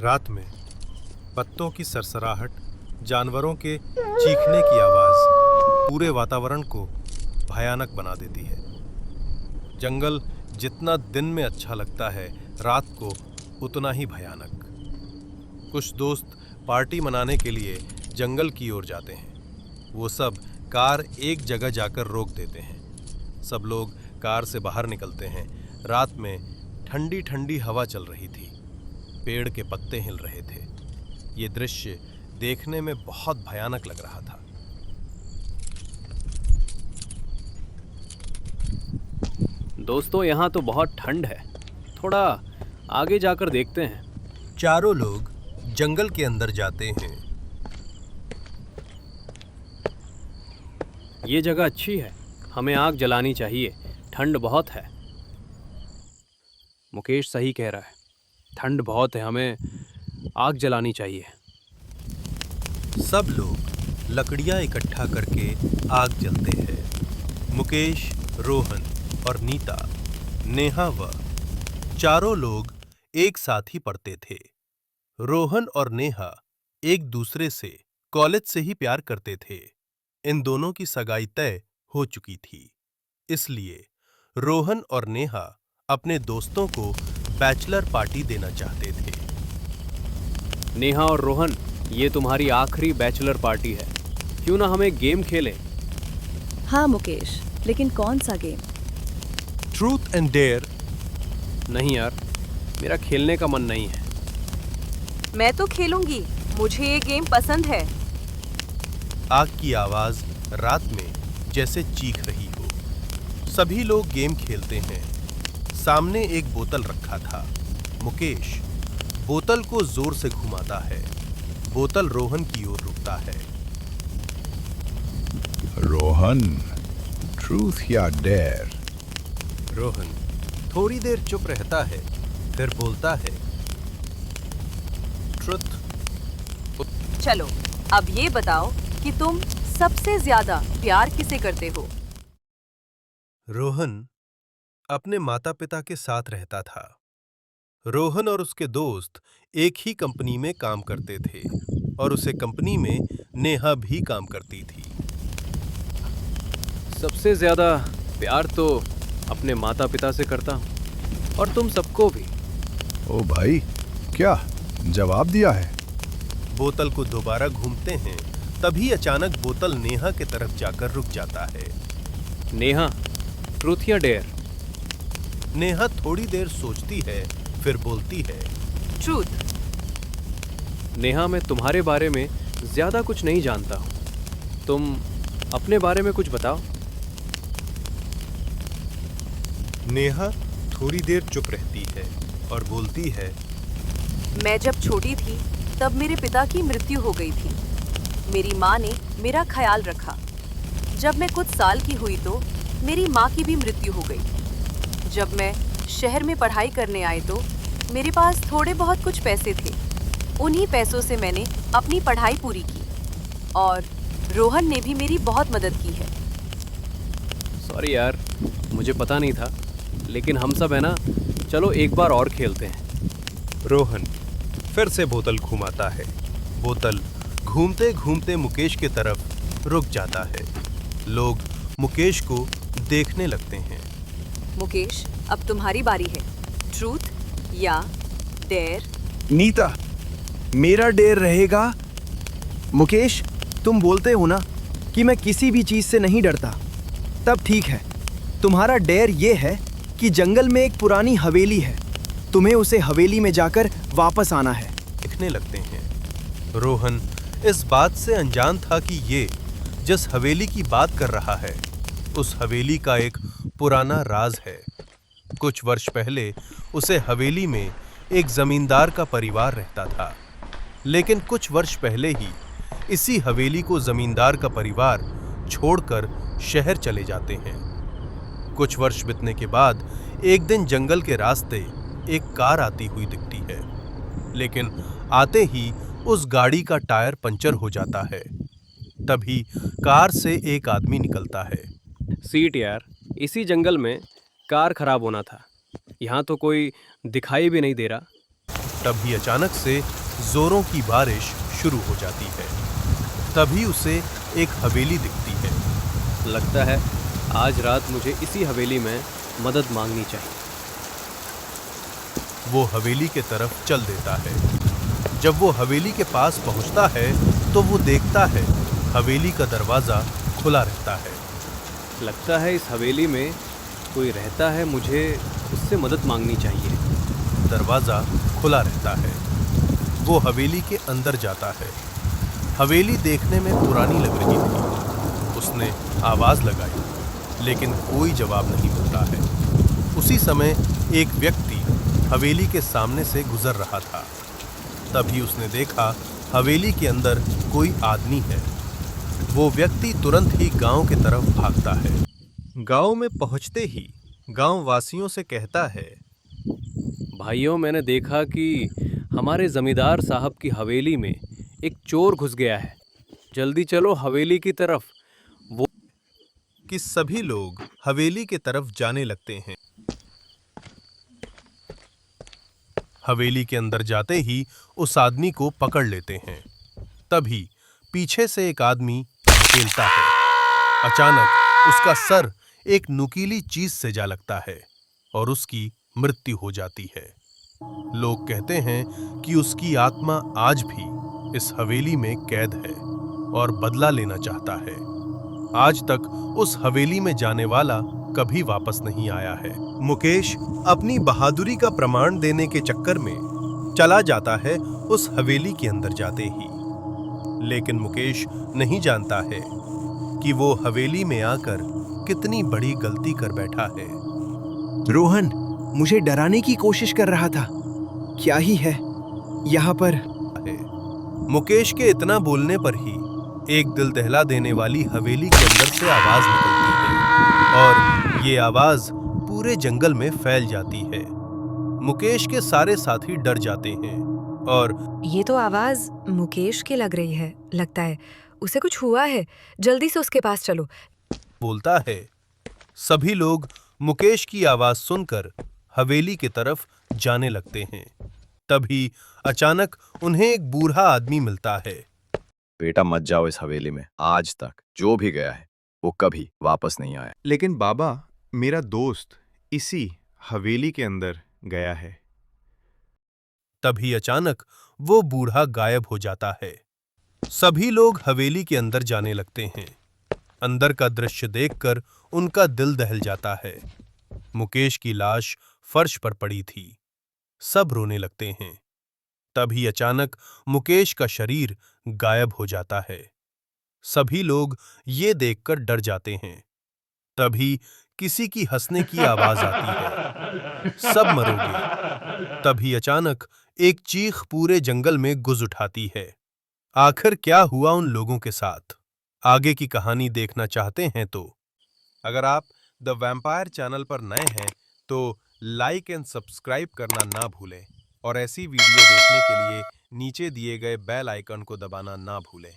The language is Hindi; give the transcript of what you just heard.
रात में पत्तों की सरसराहट, जानवरों के चीखने की आवाज पूरे वातावरण को भयानक बना देती है। जंगल जितना दिन में अच्छा लगता है, रात को उतना ही भयानक। कुछ दोस्त पार्टी मनाने के लिए जंगल की ओर जाते हैं। वो सब कार एक जगह जाकर रोक देते हैं। सब लोग कार से बाहर निकलते हैं। रात में ठंडी ठंडी हवा चल रही थी। पेड़ के पत्ते हिल रहे थे। ये दृश्य देखने में बहुत भयानक लग रहा था। दोस्तों, यहाँ तो बहुत ठंड है, थोड़ा आगे जाकर देखते हैं। चारों लोग जंगल के अंदर जाते हैं। ये जगह अच्छी है, हमें आग जलानी चाहिए, ठंड बहुत है। मुकेश सही कह रहा है, ठंड बहुत है, हमें आग जलानी चाहिए। सब लोग लकड़ियां इकट्ठा करके आग जलते हैं। मुकेश, रोहन और नीता, नेहा व चारों लोग एक साथ ही पढ़ते थे। रोहन और नेहा एक दूसरे से कॉलेज से ही प्यार करते थे। इन दोनों की सगाई तय हो चुकी थी। इसलिए रोहन और नेहा अपने दोस्तों को बैचलर पार्टी देना चाहते थे। नेहा और रोहन, ये तुम्हारी आखिरी बैचलर पार्टी है, क्यों ना हम एक गेम खेलें? हाँ मुकेश, लेकिन कौन सा गेम? Truth and dare. नहीं यार, मेरा खेलने का मन नहीं है। मैं तो खेलूंगी, मुझे ये गेम पसंद है। आग की आवाज रात में जैसे चीख रही हो। सभी लोग गेम खेलते हैं। सामने एक बोतल रखा था। मुकेश बोतल को जोर से घुमाता है। बोतल रोहन की ओर रुकता है। रोहन, ट्रूथ या डेयर? रोहन थोड़ी देर चुप रहता है, फिर बोलता है, ट्रुथ। चलो, अब ये बताओ कि तुम सबसे ज्यादा प्यार किसे करते हो? रोहन अपने माता पिता के साथ रहता था। रोहन और उसके दोस्त एक ही कंपनी में काम करते थे और उसे कंपनी में नेहा भी काम करती थी। सबसे ज्यादा प्यार तो अपने माता पिता से करता हूँ, और तुम सबको भी। ओ भाई, क्या जवाब दिया है? बोतल को दोबारा घूमते हैं, तभी अचानक बोतल नेहा की तरफ जाकर रुक जाता है। नेहा, ट्रूथ या डेयर? नेहा थोड़ी देर सोचती है, फिर बोलती है, ट्रूथ। नेहा, मैं तुम्हारे बारे में ज्यादा कुछ नहीं जानता हूँ, तुम अपने बारे में कुछ बताओ। नेहा थोड़ी देर चुप रहती है और बोलती है, मैं जब छोटी थी तब मेरे पिता की मृत्यु हो गई थी। मेरी माँ ने मेरा ख्याल रखा। जब मैं कुछ साल की हुई तो मेरी माँ की भी मृत्यु हो गई। जब मैं शहर में पढ़ाई करने आई तो मेरे पास थोड़े बहुत कुछ पैसे थे। उन्हीं पैसों से मैंने अपनी पढ़ाई पूरी की और रोहन ने भी मेरी बहुत मदद की है। सॉरी यार, मुझे पता नहीं था, लेकिन हम सब है ना, चलो एक बार और खेलते हैं। रोहन फिर से बोतल घुमाता है। बोतल घूमते घूमते मुकेश की तरफ रुक जाता है। लोग मुकेश को देखने लगते हैं। मुकेश, अब तुम्हारी बारी है। ट्रूथ या डेयर? नीता, मेरा डेयर रहेगा। मुकेश, तुम बोलते हो ना कि मैं किसी भी चीज से नहीं डरता, तब ठीक है। तुम्हारा डेयर ये है कि जंगल में एक पुरानी हवेली है, तुम्हें उसे हवेली में जाकर वापस आना है। दिखने लगते हैं। रोहन इस बात से अनजान था कि ये जिस हवेली की बात कर रहा है, उस हवेली का एक पुराना राज है। कुछ वर्ष पहले उसे हवेली में एक जमींदार का परिवार रहता था, लेकिन कुछ वर्ष पहले ही इसी हवेली को जमींदार का परिवार छोड़कर शहर चले जाते हैं। कुछ वर्ष बीतने के बाद एक दिन जंगल के रास्ते एक कार आती हुई दिखती है, लेकिन आते ही उस गाड़ी का टायर पंचर हो जाता है। तभी कार से एक आदमी निकलता है। सीट यार, इसी जंगल में कार खराब होना था। यहाँ तो कोई दिखाई भी नहीं दे रहा। तभी अचानक से जोरों की बारिश शुरू हो जाती है। तभी उसे एक हवेली दिखती है। लगता है आज रात मुझे इसी हवेली में मदद मांगनी चाहिए। वो हवेली के तरफ चल देता है। जब वो हवेली के पास पहुंचता है तो वो देखता है हवेली का दरवाजा खुला रहता है। लगता है इस हवेली में कोई रहता है, मुझे उससे मदद मांगनी चाहिए। दरवाजा खुला रहता है। वो हवेली के अंदर जाता है। हवेली देखने में पुरानी लग रही थी। उसने आवाज लगाई, लेकिन कोई जवाब नहीं मिलता है। उसी समय एक व्यक्ति हवेली के सामने से गुजर रहा था। तभी उसने देखा हवेली के अंदर कोई आदमी है। वो व्यक्ति तुरंत ही गांव की तरफ भागता है। गांव में पहुंचते ही गांव वासियों से कहता है, भाइयों, मैंने देखा कि हमारे जमींदार साहब की हवेली में एक चोर घुस गया है। जल्दी चलो हवेली की तरफ। वो कि सभी लोग हवेली की तरफ जाने लगते हैं। हवेली के अंदर जाते ही उस आदमी को पकड़ लेते हैं। तभी पीछे से एक आदमी खेलता है। अचानक उसका सर एक नुकीली चीज से जा लगता है और उसकी मृत्यु हो जाती है। लोग कहते हैं कि उसकी आत्मा आज भी इस हवेली में कैद है और बदला लेना चाहता है। आज तक उस हवेली में जाने वाला कभी वापस नहीं आया है। मुकेश अपनी बहादुरी का प्रमाण देने के चक्कर में चला जाता है उस हवेली के अंदर जाते ही। लेकिन मुकेश नहीं जानता है कि वो हवेली में आकर कितनी बड़ी गलती कर बैठा है। रोहन मुझे डराने की कोशिश कर रहा था। क्या ही है यहाँ पर। मुकेश के इतना बोलने पर ही एक दिल दहला देने वाली हवेली के अंदर से आवाज निकलती है और ये आवाज पूरे जंगल में फैल जाती है। मुकेश के सारे साथी डर जाते हैं और ये तो आवाज मुकेश की लग रही है। लगता है उसे कुछ हुआ है। जल्दी से उसके पास चलो। बोलता है। सभी लोग मुकेश की आवाज सुनकर हवेली की तरफ जाने लगते हैं। तभी अचानक उन्हें एक बूढ़ा आदमी मिलता है। बेटा मत जाओ इस हवेली में। आज तक जो भी गया है वो कभी वापस नहीं आया। लेकिन बाबा, मेरा दोस्त इसी हवेली के अंदर गया है। तभी अचानक वो बूढ़ा गायब हो जाता है। सभी लोग हवेली के अंदर जाने लगते हैं। अंदर का दृश्य देखकर उनका दिल दहल जाता है। मुकेश की लाश फर्श पर पड़ी थी। सब रोने लगते हैं। तभी अचानक मुकेश का शरीर गायब हो जाता है। सभी लोग ये देखकर डर जाते हैं। तभी किसी की हंसने की आवाज आती है, सब मरोगे। तभी अचानक एक चीख पूरे जंगल में गुज उठाती है। आखिर क्या हुआ उन लोगों के साथ? आगे की कहानी देखना चाहते हैं तो अगर आप द वैम्पायर चैनल पर नए हैं तो लाइक एंड सब्सक्राइब करना ना भूलें और ऐसी वीडियो देखने के लिए नीचे दिए गए बेल आइकन को दबाना ना भूलें।